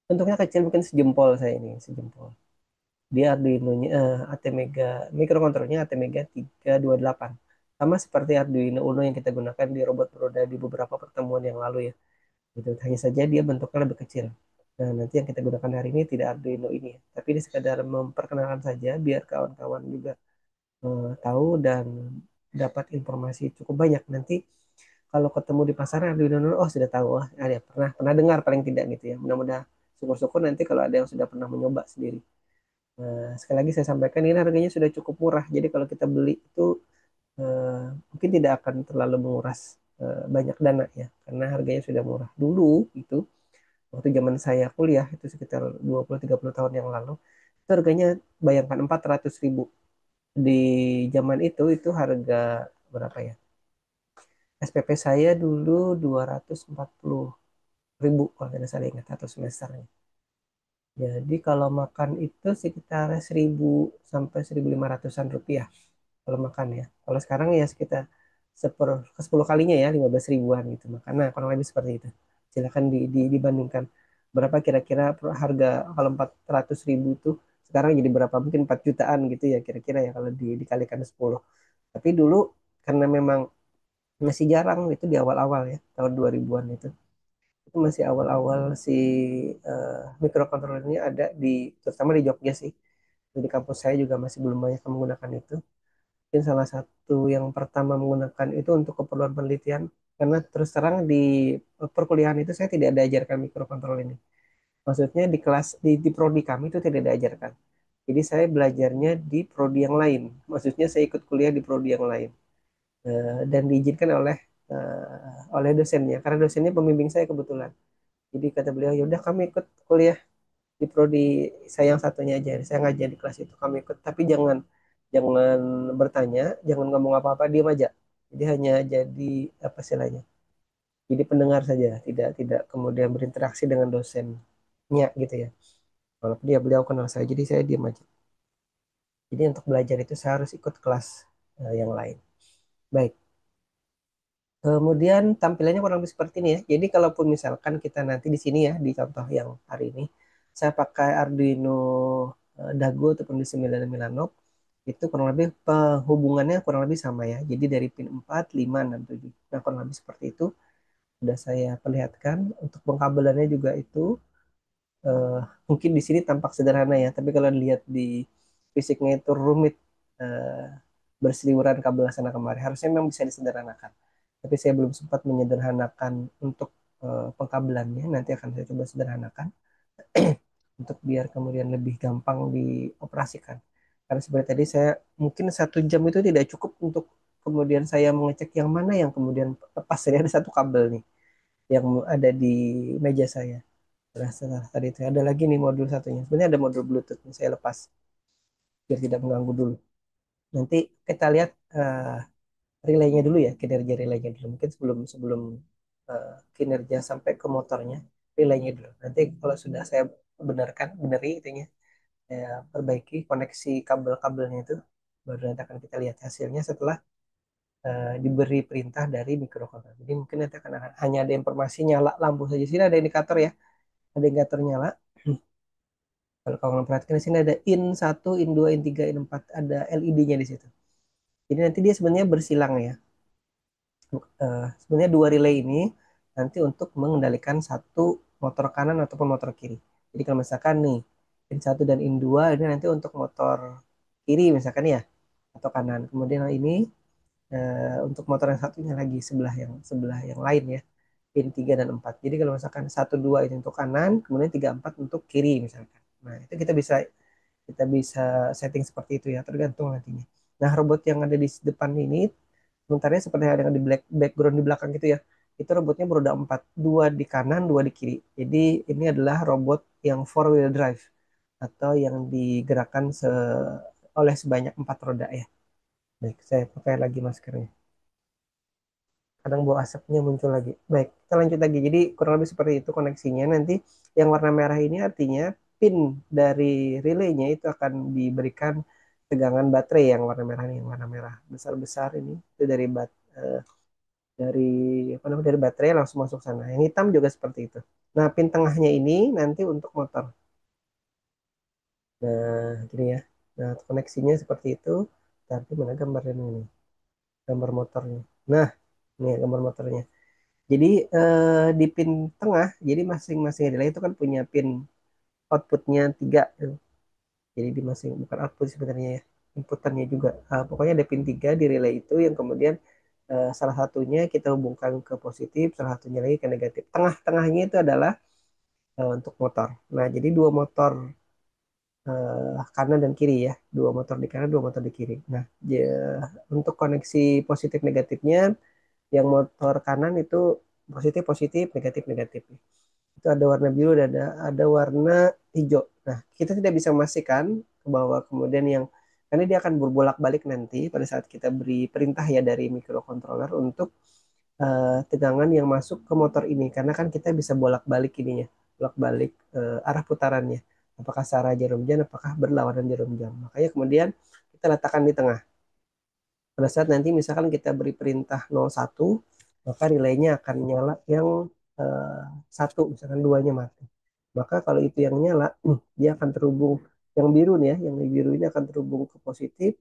Bentuknya kecil mungkin sejempol saya ini, sejempol. Dia Arduino-nya ATmega microcontrollernya ATmega 328. Sama seperti Arduino Uno yang kita gunakan di robot beroda di beberapa pertemuan yang lalu ya. Gitu. Hanya saja dia bentuknya lebih kecil. Nah, nanti yang kita gunakan hari ini tidak Arduino ini ya. Tapi ini sekadar memperkenalkan saja biar kawan-kawan juga tahu dan dapat informasi cukup banyak. Nanti kalau ketemu di pasaran Arduino Uno, oh sudah tahu, oh ada pernah pernah dengar paling tidak gitu ya. Mudah-mudahan syukur-syukur nanti kalau ada yang sudah pernah mencoba sendiri. Sekali lagi saya sampaikan ini harganya sudah cukup murah. Jadi kalau kita beli itu mungkin tidak akan terlalu menguras banyak dana ya karena harganya sudah murah. Dulu itu waktu zaman saya kuliah itu sekitar 20-30 tahun yang lalu itu harganya bayangkan 400.000 di zaman itu harga berapa ya SPP saya dulu 240.000 kalau tidak salah ingat atau semesternya. Jadi kalau makan itu sekitar 1.000 sampai 1.500-an rupiah kalau makan ya. Kalau sekarang ya sekitar ke 10 kalinya ya 15 ribuan gitu. Makanya kurang lebih seperti itu. Silakan dibandingkan berapa kira-kira harga kalau 400.000 itu sekarang jadi berapa mungkin 4 jutaan gitu ya kira-kira ya kalau dikalikan 10. Tapi dulu karena memang masih jarang itu di awal-awal ya tahun 2000-an itu masih awal-awal si microcontroller ini ada di terutama di Jogja sih. Di kampus saya juga masih belum banyak yang menggunakan itu. Mungkin salah satu yang pertama menggunakan itu untuk keperluan penelitian karena terus terang di perkuliahan itu saya tidak diajarkan mikrokontrol ini. Maksudnya di kelas di prodi kami itu tidak diajarkan. Jadi saya belajarnya di prodi yang lain. Maksudnya saya ikut kuliah di prodi yang lain. Dan diizinkan oleh dosennya karena dosennya pembimbing saya kebetulan. Jadi kata beliau, ya udah kami ikut kuliah di prodi saya yang satunya aja. Saya ngajar di kelas itu kami ikut, tapi jangan jangan bertanya, jangan ngomong apa-apa, diam aja. Jadi hanya jadi apa istilahnya? Jadi pendengar saja, tidak tidak kemudian berinteraksi dengan dosennya gitu ya. Walaupun dia beliau kenal saya, jadi saya diam aja. Jadi untuk belajar itu saya harus ikut kelas yang lain. Baik. Kemudian tampilannya kurang lebih seperti ini ya. Jadi kalaupun misalkan kita nanti di sini ya, di contoh yang hari ini, saya pakai Arduino Dago ataupun di 9 Milano, itu kurang lebih penghubungannya kurang lebih sama ya. Jadi dari pin 4, 5, 6, 7. Nah kurang lebih seperti itu. Sudah saya perlihatkan. Untuk pengkabelannya juga itu eh, mungkin di sini tampak sederhana ya, tapi kalau dilihat di fisiknya itu rumit, eh, berseliweran kabel sana kemari. Harusnya memang bisa disederhanakan. Tapi saya belum sempat menyederhanakan untuk pengkabelannya. Nanti akan saya coba sederhanakan untuk biar kemudian lebih gampang dioperasikan. Karena seperti tadi saya mungkin 1 jam itu tidak cukup untuk kemudian saya mengecek yang mana yang kemudian lepas. Jadi ada satu kabel nih yang ada di meja saya. Setelah tadi itu ada lagi nih modul satunya. Sebenarnya ada modul Bluetooth yang saya lepas biar tidak mengganggu dulu. Nanti kita lihat relaynya dulu ya, kinerja relaynya dulu. Mungkin sebelum sebelum kinerja sampai ke motornya, relaynya dulu. Nanti kalau sudah saya beneri itunya, saya perbaiki koneksi kabel-kabelnya itu, baru nanti akan kita lihat hasilnya setelah diberi perintah dari microcontroller. Jadi mungkin nanti akan hanya ada informasi nyala lampu saja. Sini ada indikator ya, ada indikator nyala. Kalau kamu perhatikan di sini ada in 1, in 2, in 3, in 4, ada LED-nya di situ. Jadi nanti dia sebenarnya bersilang ya. Sebenarnya dua relay ini nanti untuk mengendalikan satu motor kanan ataupun motor kiri. Jadi kalau misalkan nih in 1 dan in 2 ini nanti untuk motor kiri misalkan ya atau kanan. Kemudian ini untuk motor yang satunya lagi sebelah yang lain ya. In 3 dan 4. Jadi kalau misalkan 1, 2 ini untuk kanan, kemudian 3, 4 untuk kiri misalkan. Nah, itu kita bisa setting seperti itu ya, tergantung nantinya. Nah, robot yang ada di depan ini, sementara seperti yang ada di background di belakang gitu ya, itu robotnya beroda 4, 2 di kanan, 2 di kiri. Jadi ini adalah robot yang 4 wheel drive atau yang digerakkan oleh sebanyak 4 roda ya. Baik, saya pakai lagi maskernya. Kadang bau asapnya muncul lagi. Baik, kita lanjut lagi. Jadi kurang lebih seperti itu koneksinya. Nanti yang warna merah ini artinya pin dari relaynya itu akan diberikan tegangan baterai yang warna merah ini, yang warna merah besar-besar ini itu dari apa namanya dari baterai langsung masuk sana. Yang hitam juga seperti itu. Nah, pin tengahnya ini nanti untuk motor. Nah, gini ya. Nah, koneksinya seperti itu. Tapi mana gambarnya ini? Gambar motornya. Nah, ini ya gambar motornya. Jadi di pin tengah, jadi masing-masing relay itu kan punya pin outputnya 3. Jadi di masing bukan output sebenarnya ya, inputannya juga. Pokoknya ada pin 3 di relay itu yang kemudian salah satunya kita hubungkan ke positif, salah satunya lagi ke negatif. Tengah-tengahnya itu adalah untuk motor. Nah, jadi dua motor kanan dan kiri ya, dua motor di kanan, dua motor di kiri. Nah, untuk koneksi positif negatifnya, yang motor kanan itu positif positif, negatif negatif. Itu ada warna biru dan ada warna hijau. Nah, kita tidak bisa memastikan bahwa kemudian karena dia akan berbolak-balik nanti pada saat kita beri perintah ya dari microcontroller untuk tegangan yang masuk ke motor ini. Karena kan kita bisa bolak-balik ininya, bolak-balik arah putarannya. Apakah searah jarum jam, apakah berlawanan jarum jam. Makanya kemudian kita letakkan di tengah. Pada saat nanti misalkan kita beri perintah 01, maka relaynya akan nyala yang eh, satu, misalkan duanya mati. Maka kalau itu yang nyala, dia akan terhubung yang biru nih ya, yang biru ini akan terhubung ke positif,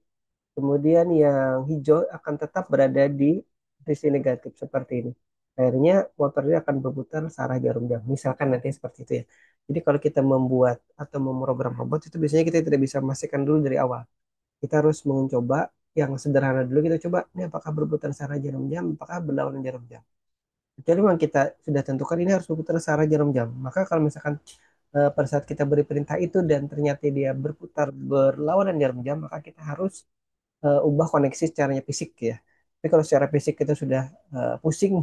kemudian yang hijau akan tetap berada di sisi negatif seperti ini. Akhirnya motornya akan berputar searah jarum jam. Misalkan nanti seperti itu ya. Jadi kalau kita membuat atau memprogram robot itu biasanya kita tidak bisa memastikan dulu dari awal. Kita harus mencoba yang sederhana dulu. Kita coba ini apakah berputar searah jarum jam, apakah berlawanan jarum jam. Kecuali memang kita sudah tentukan ini harus berputar searah jarum jam. Maka kalau misalkan pada saat kita beri perintah itu dan ternyata dia berputar berlawanan jarum jam, maka kita harus ubah koneksi secara fisik ya. Tapi kalau secara fisik kita sudah pusing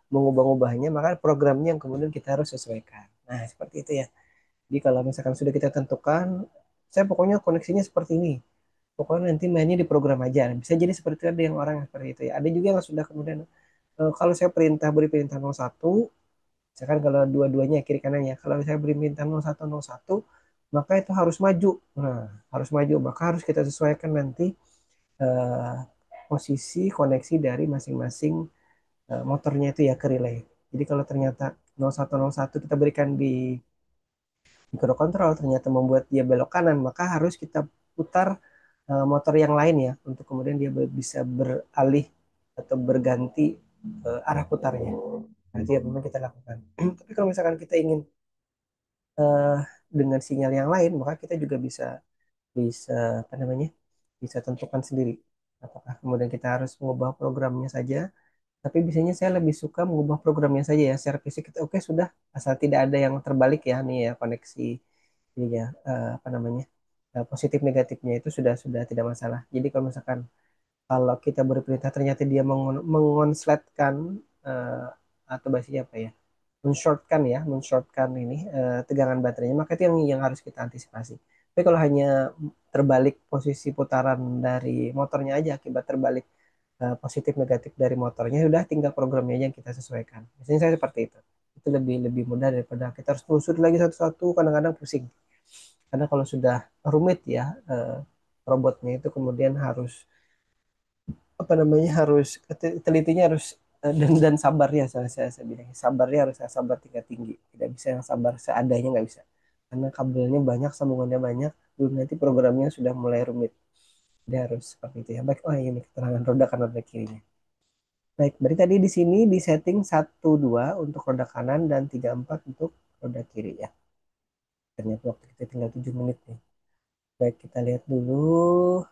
mengubah-ubahnya, maka programnya yang kemudian kita harus sesuaikan. Nah, seperti itu ya. Jadi kalau misalkan sudah kita tentukan, saya pokoknya koneksinya seperti ini. Pokoknya nanti mainnya di program aja. Bisa jadi seperti itu, ada yang orang seperti itu ya. Ada juga yang sudah kemudian kalau saya beri perintah 01, misalkan kalau dua-duanya kiri kanan ya. Kalau saya beri perintah 0101, maka itu harus maju. Nah, harus maju, maka harus kita sesuaikan nanti eh, posisi koneksi dari masing-masing motornya itu ya ke relay. Jadi kalau ternyata 0101 kita berikan di microcontrol ternyata membuat dia belok kanan, maka harus kita putar motor yang lain ya untuk kemudian dia bisa beralih atau berganti arah putarnya. Nah, itu yang memang kita lakukan. Tapi kalau misalkan kita ingin eh, dengan sinyal yang lain, maka kita juga bisa bisa apa namanya? Bisa tentukan sendiri. Apakah kemudian kita harus mengubah programnya saja, tapi biasanya saya lebih suka mengubah programnya saja ya. Secara fisik kita oke sudah, asal tidak ada yang terbalik ya nih ya koneksi ini ya apa namanya? Positif negatifnya itu sudah tidak masalah. Jadi kalau misalkan kalau kita beri perintah ternyata dia mengonsletkan eh, atau bahasanya apa ya? Men-shortkan ini tegangan baterainya, maka itu yang harus kita antisipasi. Tapi kalau hanya terbalik posisi putaran dari motornya aja akibat terbalik positif negatif dari motornya, sudah tinggal programnya aja yang kita sesuaikan. Biasanya saya seperti itu. Itu lebih lebih mudah daripada kita harus telusuri lagi satu-satu, kadang-kadang pusing. Karena kalau sudah rumit ya robotnya itu kemudian harus apa namanya harus telitinya harus dan sabarnya saya bilang sabarnya harus sabar tingkat tinggi, tidak bisa yang sabar seadanya, nggak bisa, karena kabelnya banyak, sambungannya banyak, belum nanti programnya sudah mulai rumit. Dia harus seperti itu ya. Baik, oh ini keterangan roda kanan dan kirinya. Baik, berarti tadi di sini di setting 1 2 untuk roda kanan dan 3 4 untuk roda kiri ya. Ternyata waktu kita tinggal 7 menit nih. Baik, kita lihat dulu.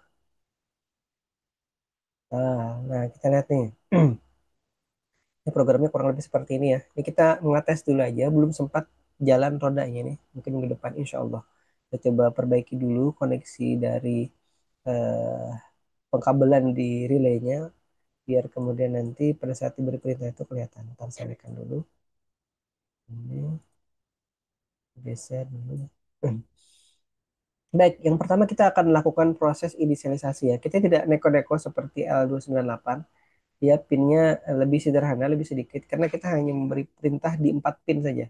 Nah, kita lihat nih. Ini programnya kurang lebih seperti ini ya. Ini kita mengetes dulu aja, belum sempat jalan rodanya nih. Mungkin minggu depan insya Allah. Kita coba perbaiki dulu koneksi dari eh, pengkabelan di relaynya, biar kemudian nanti pada saat diberi perintah itu kelihatan. Ntar saya naikkan dulu. Ini geser dulu. Baik, yang pertama kita akan melakukan proses inisialisasi ya. Kita tidak neko-neko seperti L298. Ya, pinnya lebih sederhana, lebih sedikit. Karena kita hanya memberi perintah di 4 pin saja.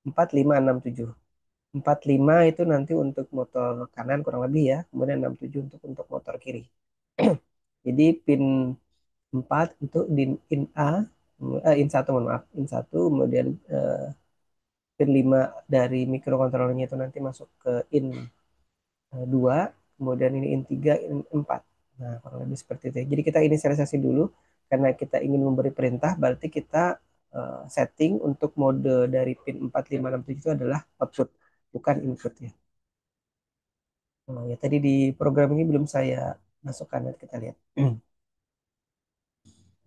4 5 6 7. 4 5 itu nanti untuk motor kanan kurang lebih ya. Kemudian 6 7 untuk motor kiri. Jadi pin 4 untuk di in A, in 1 mohon maaf, in 1, kemudian pin 5 dari mikrokontrolernya itu nanti masuk ke in 2, kemudian ini in 3, in 4. Nah, kurang lebih seperti itu. Jadi kita inisialisasi dulu karena kita ingin memberi perintah, berarti kita setting untuk mode dari pin 4 5 6 7 itu adalah output, bukan input ya. Oh, ya tadi di program ini belum saya masukkan, nanti kita lihat.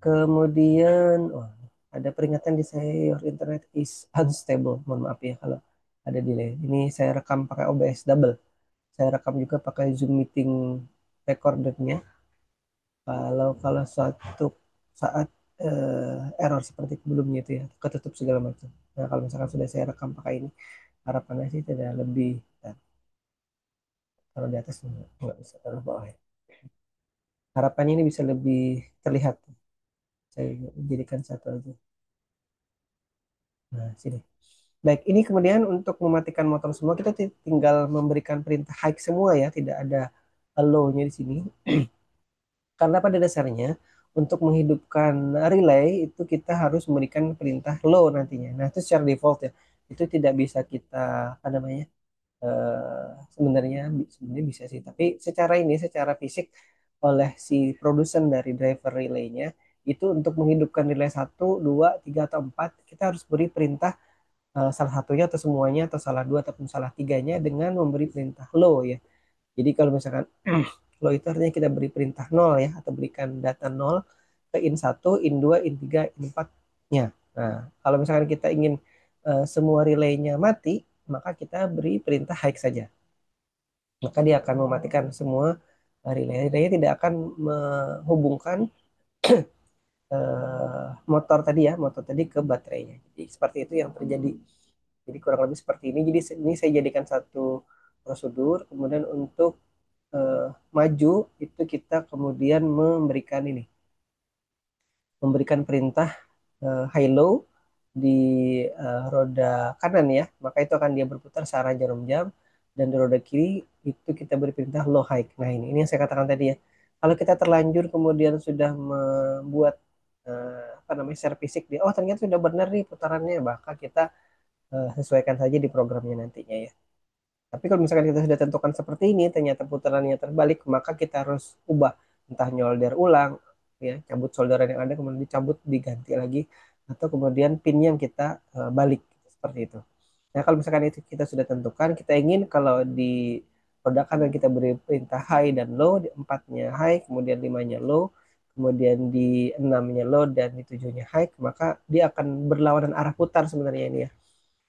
Kemudian, oh, ada peringatan di saya, your internet is unstable. Mohon maaf ya kalau ada delay. Ini saya rekam pakai OBS double. Saya rekam juga pakai Zoom meeting recordernya. Kalau kalau suatu saat error seperti sebelumnya itu ya, ketutup segala macam. Nah, kalau misalkan sudah saya rekam pakai ini, harapannya sih tidak lebih. Nah, kalau di atas nggak bisa, taruh bawah ya. Harapannya ini bisa lebih terlihat. Saya jadikan satu aja. Nah, sini. Baik, ini kemudian untuk mematikan motor semua kita tinggal memberikan perintah high semua ya, tidak ada low-nya di sini. Karena pada dasarnya untuk menghidupkan relay itu kita harus memberikan perintah low nantinya. Nah, itu secara default ya. Itu tidak bisa kita apa namanya? Sebenarnya bisa sih, tapi secara ini secara fisik oleh si produsen dari driver relaynya itu untuk menghidupkan relay 1 2 3 atau 4 kita harus beri perintah salah satunya atau semuanya atau salah dua ataupun salah tiganya dengan memberi perintah low ya. Jadi kalau misalkan low itu artinya kita beri perintah nol ya atau berikan data nol ke in 1 in 2 in 3 in 4-nya. Nah, kalau misalkan kita ingin semua relaynya mati, maka kita beri perintah high saja. Maka dia akan mematikan semua relay. Relaynya tidak akan menghubungkan motor tadi ya, motor tadi ke baterainya. Jadi seperti itu yang terjadi. Jadi kurang lebih seperti ini. Jadi ini saya jadikan satu prosedur. Kemudian untuk maju itu kita kemudian memberikan perintah high low di roda kanan ya. Maka itu akan dia berputar searah jarum jam. dan di roda kiri itu kita beri perintah low high. Nah ini yang saya katakan tadi ya. Kalau kita terlanjur kemudian sudah membuat apa namanya share fisik dia, oh ternyata sudah benar nih putarannya, maka kita sesuaikan saja di programnya nantinya ya. Tapi kalau misalkan kita sudah tentukan seperti ini, ternyata putarannya terbalik, maka kita harus ubah, entah nyolder ulang, ya, cabut solderan yang ada, kemudian dicabut, diganti lagi, atau kemudian pin yang kita balik, seperti itu. Nah, kalau misalkan itu kita sudah tentukan, kita ingin kalau di produk kanan kita beri perintah high dan low, di empatnya high, kemudian limanya low, kemudian di enamnya low, dan di tujuhnya high, maka dia akan berlawanan arah putar sebenarnya ini ya,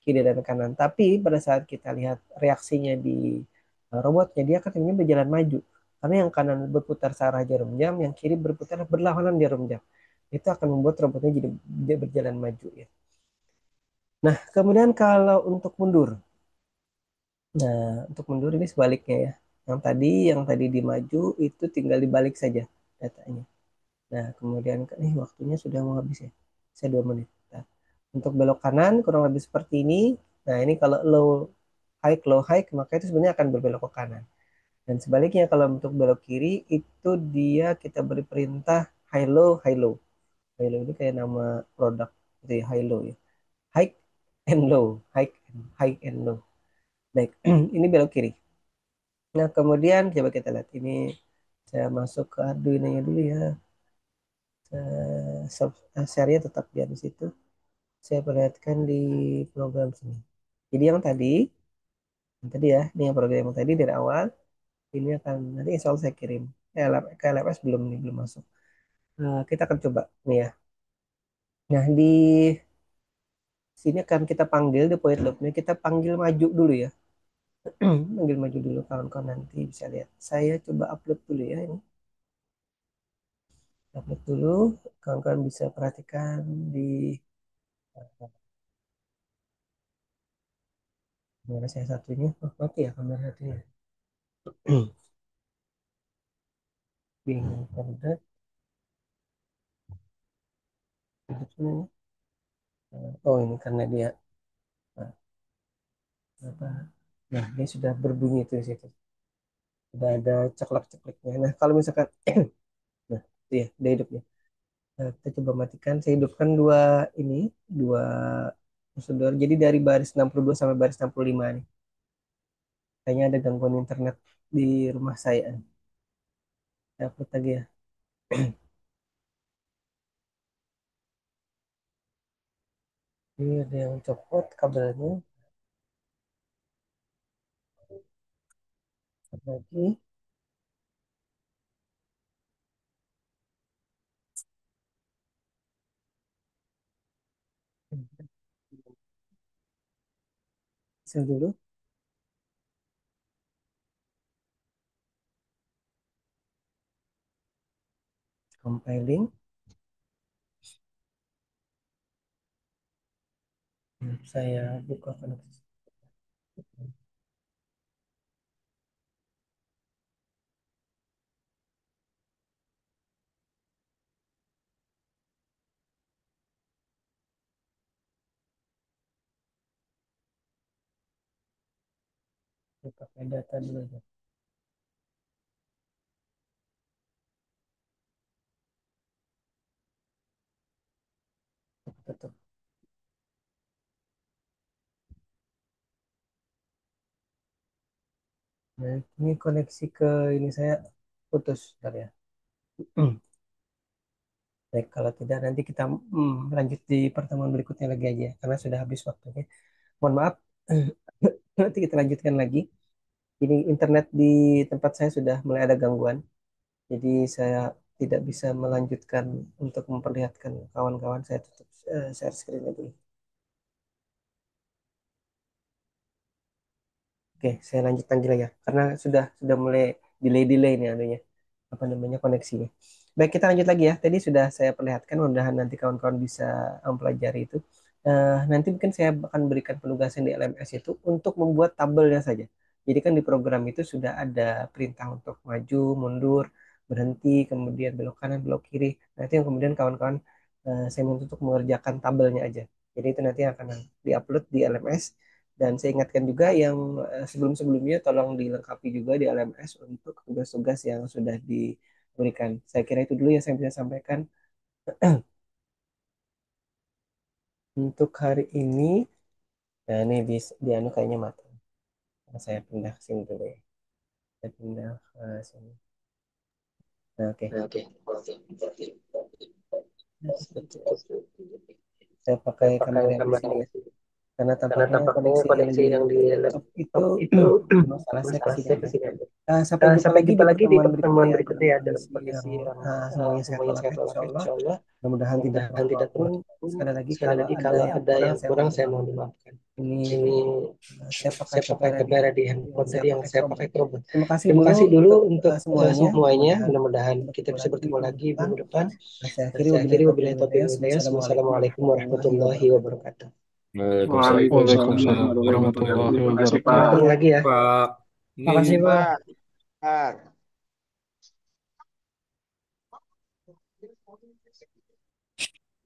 kiri dan kanan. Tapi pada saat kita lihat reaksinya di robotnya, dia akan ini berjalan maju. Karena yang kanan berputar searah jarum jam, yang kiri berputar berlawanan jarum jam. Itu akan membuat robotnya jadi berjalan maju ya. Nah, kemudian kalau untuk mundur. Nah, untuk mundur ini sebaliknya ya. Yang tadi di maju itu tinggal dibalik saja datanya. Nah, kemudian nih waktunya sudah mau habis ya. Saya 2 menit. Nah, untuk belok kanan kurang lebih seperti ini. Nah, ini kalau low high, maka itu sebenarnya akan berbelok ke kanan. Dan sebaliknya kalau untuk belok kiri itu dia kita beri perintah high low high low. High low ini kayak nama produk itu ya, high low ya. High and low, high and low. Baik, ini belok kiri. Nah, kemudian coba kita lihat ini, saya masuk ke Arduino-nya dulu ya. Share-nya tetap dia di situ. Saya perlihatkan di program sini. Jadi yang tadi ya, ini yang program yang tadi dari awal, ini akan nanti insya Allah saya kirim. Ke LMS belum nih, belum masuk. Kita akan coba nih ya. Nah di sini akan kita panggil di point loop-nya, kita panggil maju dulu ya. Panggil maju dulu kawan-kawan, nanti bisa lihat. Saya coba upload dulu ya ini. Upload dulu, kawan-kawan bisa perhatikan di kamera saya satunya. Oh, oke ya kamera satunya. Bingung pada gitu. Oh ini karena dia nah, apa? Nah ini sudah berbunyi tuh di situ. Sudah ada ceklek-cekleknya. Nah kalau misalkan nah itu ya udah hidup ya. Nah, kita coba matikan. Saya hidupkan dua prosedur. Jadi dari baris 62 sampai baris 65 nih. Kayaknya ada gangguan internet di rumah saya. Saya upload lagi ya. Ini ada yang copot kabelnya. Lagi. Saya dulu. Compiling. Saya buka koneksi. Pakai data dulu aja. Tutup. Nah, ini koneksi ke ini saya putus, bentar ya. Baik, kalau tidak nanti kita lanjut di pertemuan berikutnya lagi aja, karena sudah habis waktunya. Mohon maaf, nanti kita lanjutkan lagi. Ini internet di tempat saya sudah mulai ada gangguan, jadi saya tidak bisa melanjutkan untuk memperlihatkan kawan-kawan. Saya tutup share screen dulu. Oke, saya lanjut lagi ya, karena sudah mulai delay-delay nih anunya, apa namanya koneksinya. Baik, kita lanjut lagi ya. Tadi sudah saya perlihatkan, mudah-mudahan nanti kawan-kawan bisa mempelajari itu. Nanti mungkin saya akan berikan penugasan di LMS itu untuk membuat tabelnya saja. Jadi kan di program itu sudah ada perintah untuk maju, mundur, berhenti, kemudian belok kanan, belok kiri. Nah, itu yang kemudian kawan-kawan saya minta untuk mengerjakan tabelnya aja. Jadi itu nanti akan diupload di LMS. Dan saya ingatkan juga yang sebelum-sebelumnya tolong dilengkapi juga di LMS untuk tugas-tugas yang sudah diberikan. Saya kira itu dulu yang saya bisa sampaikan untuk hari ini. Nah, ini di anu kayaknya matang. Nah, saya pindah ke sini dulu ya. Saya pindah ke sini. Nah, oke. Oke. Nah, seperti itu. Saya pakai kamera yang di sini ya. Karena tampaknya koneksi yang di laptop itu masalah saya ke sini aja. Sampai jumpa lagi di pertemuan berikutnya ya dalam kondisi yang semuanya sehat walafiat insya Allah. Mudah-mudahan tidak perlu apapun. Sekali lagi kalau ada yang kurang saya mohon dimaafkan. Ini saya pakai kamera di handphone tadi yang saya pakai Chromebook. Terima kasih dulu untuk semuanya. Mudah-mudahan kita bertemu lagi minggu depan. Saya akhiri wabillahi taufiq wal hidayah. Wassalamualaikum warahmatullahi wabarakatuh. Waalaikumsalam Waalaikumsalam Waalaikumsalam warahmatullahi wabarakatuh. warahmatullahi Terima kasih, Terima Pak. kasih wabarakatuh, lagi ya. Pak. Makasih, Ini Pak. Pak.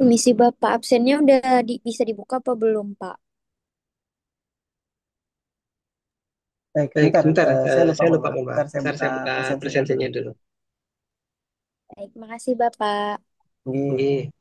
Misi Bapak absennya udah bisa dibuka apa belum, Pak? Baik, Baik, bentar. sebentar. Saya lupa, Saya mohon lupa, maaf. mohon maaf. Bentar saya Bentar buka saya buka presentasinya dulu. presentasinya dulu. Baik, makasih Bapak. Nggih. Oke.